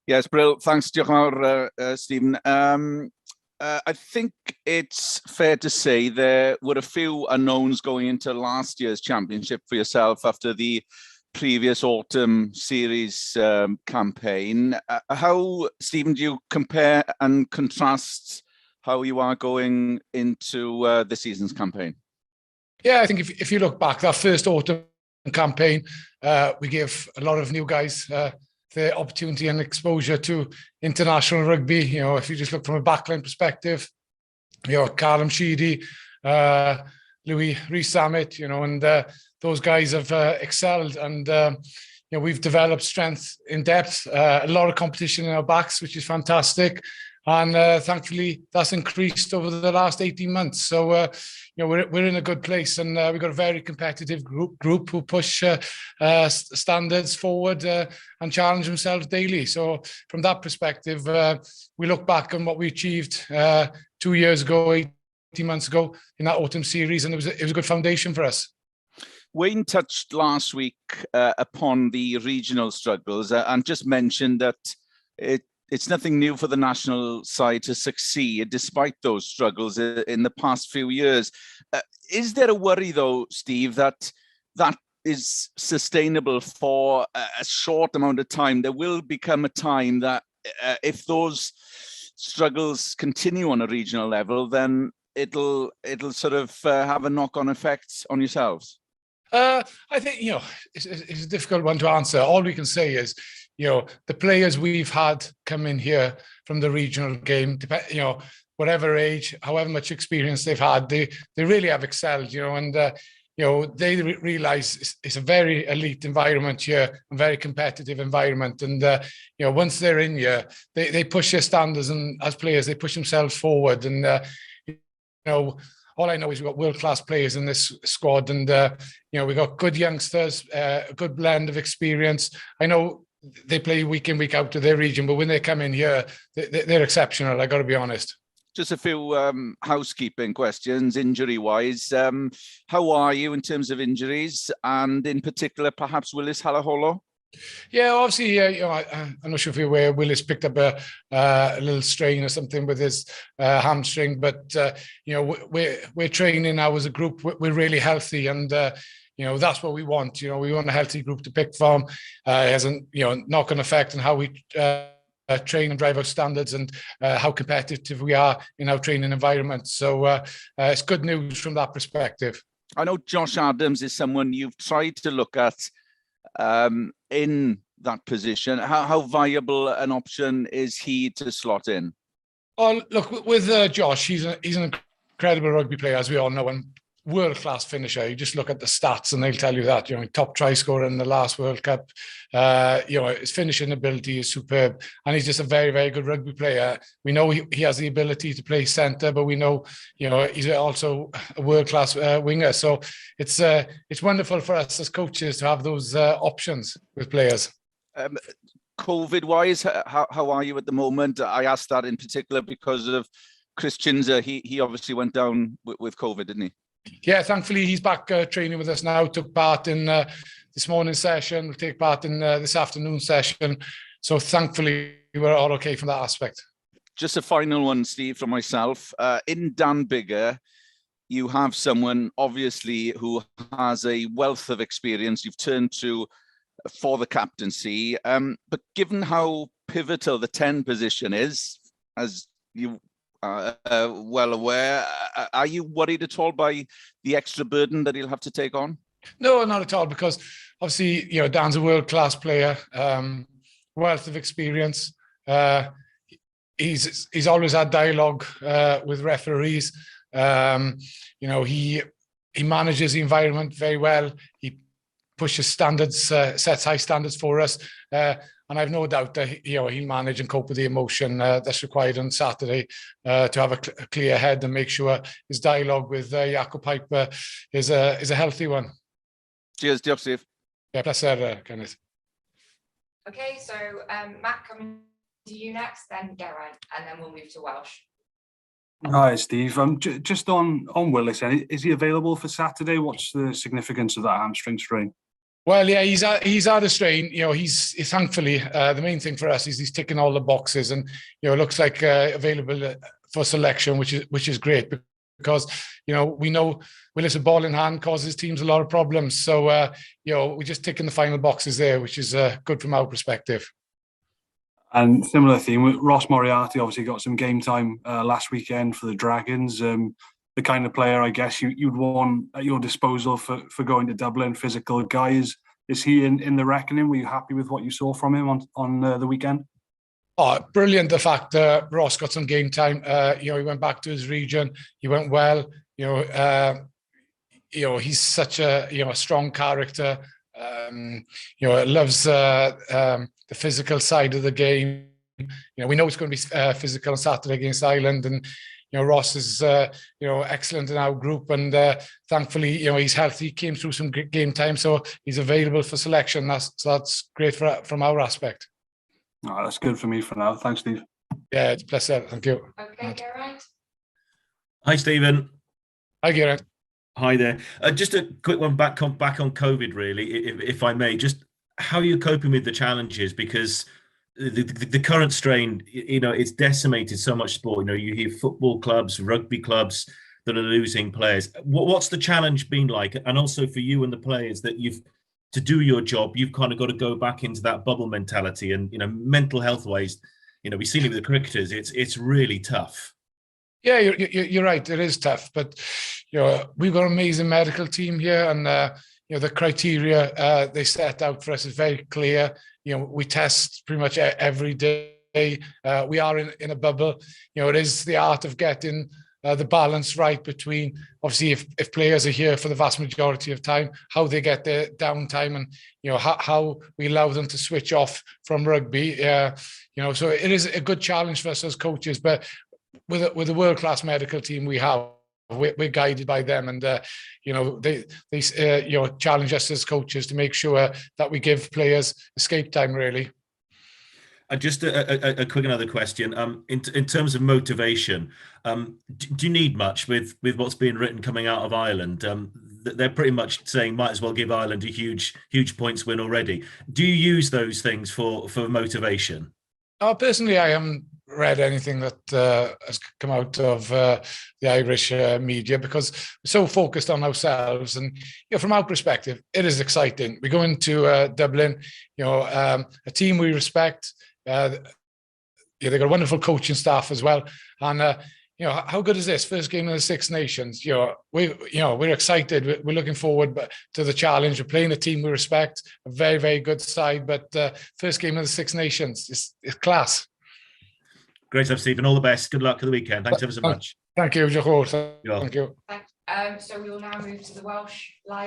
Yes, Brill. Thanks, diolch yn fawr, Stephen. I think it's fair to say there were a few unknowns going into last year's championship for yourself after the previous autumn series campaign. How, Stephen, do you compare and contrast how you are going into this season's campaign? Yeah, I think if you look back, that first autumn campaign, we gave a lot of new guys the opportunity and exposure to international rugby. You know, if you just look from a backline perspective, you know, Callum Sheedy, Louis Rees-Sammet, you know, and those guys have excelled. And, you know, we've developed strength in depth, a lot of competition in our backs, which is fantastic. And thankfully, that's increased over the last 18 months. So, you know, we're in a good place, and we've got a very competitive group who push standards forward and challenge themselves daily. So, from that perspective, we look back on what we achieved 2 years ago, 18 months ago in that autumn series, and it was a good foundation for us. Wayne touched last week upon the regional struggles and just mentioned that it's nothing new for the national side to succeed despite those struggles in the past few years. Is there a worry, though, Steve, that is sustainable for a short amount of time? There will become a time that if those struggles continue on a regional level, then it'll sort of have a knock-on effect on yourselves. I think, you know, it's a difficult one to answer. All we can say is, you know, the players we've had come in here from the regional game, you know, whatever age, however much experience they've had, they really have excelled, you know, and, you know, they realise it's a very elite environment here, a very competitive environment. And, you know, once they're in here, they push their standards, and as players, they push themselves forward. And, you know, all I know is we've got world-class players in this squad, and, you know, we've got good youngsters, a good blend of experience. I know they play week in, week out to their region, but when they come in here, they're exceptional, I got to be honest. Just a few housekeeping questions, injury-wise. How are you in terms of injuries, and in particular, perhaps Willis Halaholo? Yeah, obviously, you know, I'm not sure if you're aware, Willis picked up a little strain or something with his hamstring, but, you know, we're training now as a group. We're really healthy, and, you know, that's what we want. You know, we want a healthy group to pick from. It has a, you know, knock-on effect on how we train and drive our standards, and how competitive we are in our training environment. So it's good news from that perspective. I know Josh Adams is someone you've tried to look at in that position. How viable an option is he to slot in? Oh, look, with Josh, he's an incredible rugby player, as we all know, and world-class finisher. You just look at the stats and they'll tell you that, you know, top try scorer in the last World Cup. You know, his finishing ability is superb, and he's just a very, very good rugby player. We know he has the ability to play centre, but we know, you know, he's also a world-class winger. So it's wonderful for us as coaches to have those options with players. COVID-wise, how are you at the moment? I asked that in particular because of Chris Chinzer. He obviously went down with COVID, didn't he? Yeah, thankfully he's back training with us now. Took part in this morning's session. Will take part in this afternoon session. So thankfully we're all okay from that aspect. Just a final one, Steve, from myself. In Dan Biggar, you have someone obviously who has a wealth of experience you've turned to for the captaincy. But given how pivotal the 10 position is, as you well aware, are you worried at all by the extra burden that he'll have to take on? No, not at all, because obviously, you know, Dan's a world-class player, wealth of experience. He's always had dialogue with referees. You know, he manages the environment very well. He pushes standards, sets high standards for us. And I've no doubt that, you know, he'll manage and cope with the emotion that's required on Saturday to have a clear head and make sure his dialogue with Jakob Piper is a healthy one. Cheers, diolch, Steve. Yeah, pleasure, Kenneth. Okay, so Matt, coming to you next, then Geraint, and then we'll move to Welsh. Hi, Steve. Just on Willis, is he available for Saturday? What's the significance of that hamstring strain? Well, yeah, he's had a strain. You know, he's thankfully the main thing for us is he's ticking all the boxes, and you know, it looks like available for selection, which is great because you know Willis a ball in hand causes teams a lot of problems. So you know, we're just ticking the final boxes there, which is good from our perspective. And similar theme, Ross Moriarty obviously got some game time last weekend for the Dragons. The kind of player I guess you'd want at your disposal for going to Dublin, physical guys. Is he in the reckoning? Were you happy with what you saw from him on the weekend? Oh, brilliant! The fact that Ross got some game time. You know, he went back to his region. He went well. You know, he's such a strong character. You know, loves the physical side of the game. You know, we know it's going to be physical on Saturday against Ireland, and you know, Ross is excellent in our group, and thankfully, you know, he's healthy. He came through some good game time, so he's available for selection. That's great from our aspect. Oh, that's good for me for now. Thanks, Steve. Yeah, it's a pleasure. Thank you. Okay, Geraint. Hi, Stephen. Hi, Geraint. Hi there. Just a quick one back on COVID, really, if I may. Just how you're coping with the challenges, because the current strain, you know, it's decimated so much sport. You know, you hear football clubs, rugby clubs that are losing players. What's the challenge been like? And also for you and the players that to do your job, you've kind of got to go back into that bubble mentality and, you know, mental health ways. You know, we've seen it with the cricketers. It's really tough. Yeah, you're right. It is tough, but you know, we've got an amazing medical team here, and you know, the criteria they set out for us is very clear. You know, we test pretty much every day. We are in a bubble. You know, it is the art of getting the balance right between, obviously, if players are here for the vast majority of time, how they get their downtime, and you know, how we allow them to switch off from rugby. You know, so it is a good challenge for us as coaches, but with a world-class medical team we have, we're guided by them, and you know, they you know, challenge us as coaches to make sure that we give players escape time, really. Just a quick another question. In terms of motivation, do you need much with what's being written coming out of Ireland? They're pretty much saying might as well give Ireland a huge points win already. Do you use those things for motivation? Personally, I haven't read anything that has come out of the Irish media, because we're so focused on ourselves. And you know, from our perspective, it is exciting. We go into Dublin, you know, a team we respect. Yeah, they've got a wonderful coaching staff as well. And you know, how good is this first game of the Six Nations? You know, we're excited. We're looking forward to the challenge. We're playing a team we respect, a very, very good side. But first game of the Six Nations is class. Great stuff, Stephen. All the best. Good luck for the weekend. Thanks ever so much. Thank you, Jahor. Thank you. So we will now move to the Welsh live.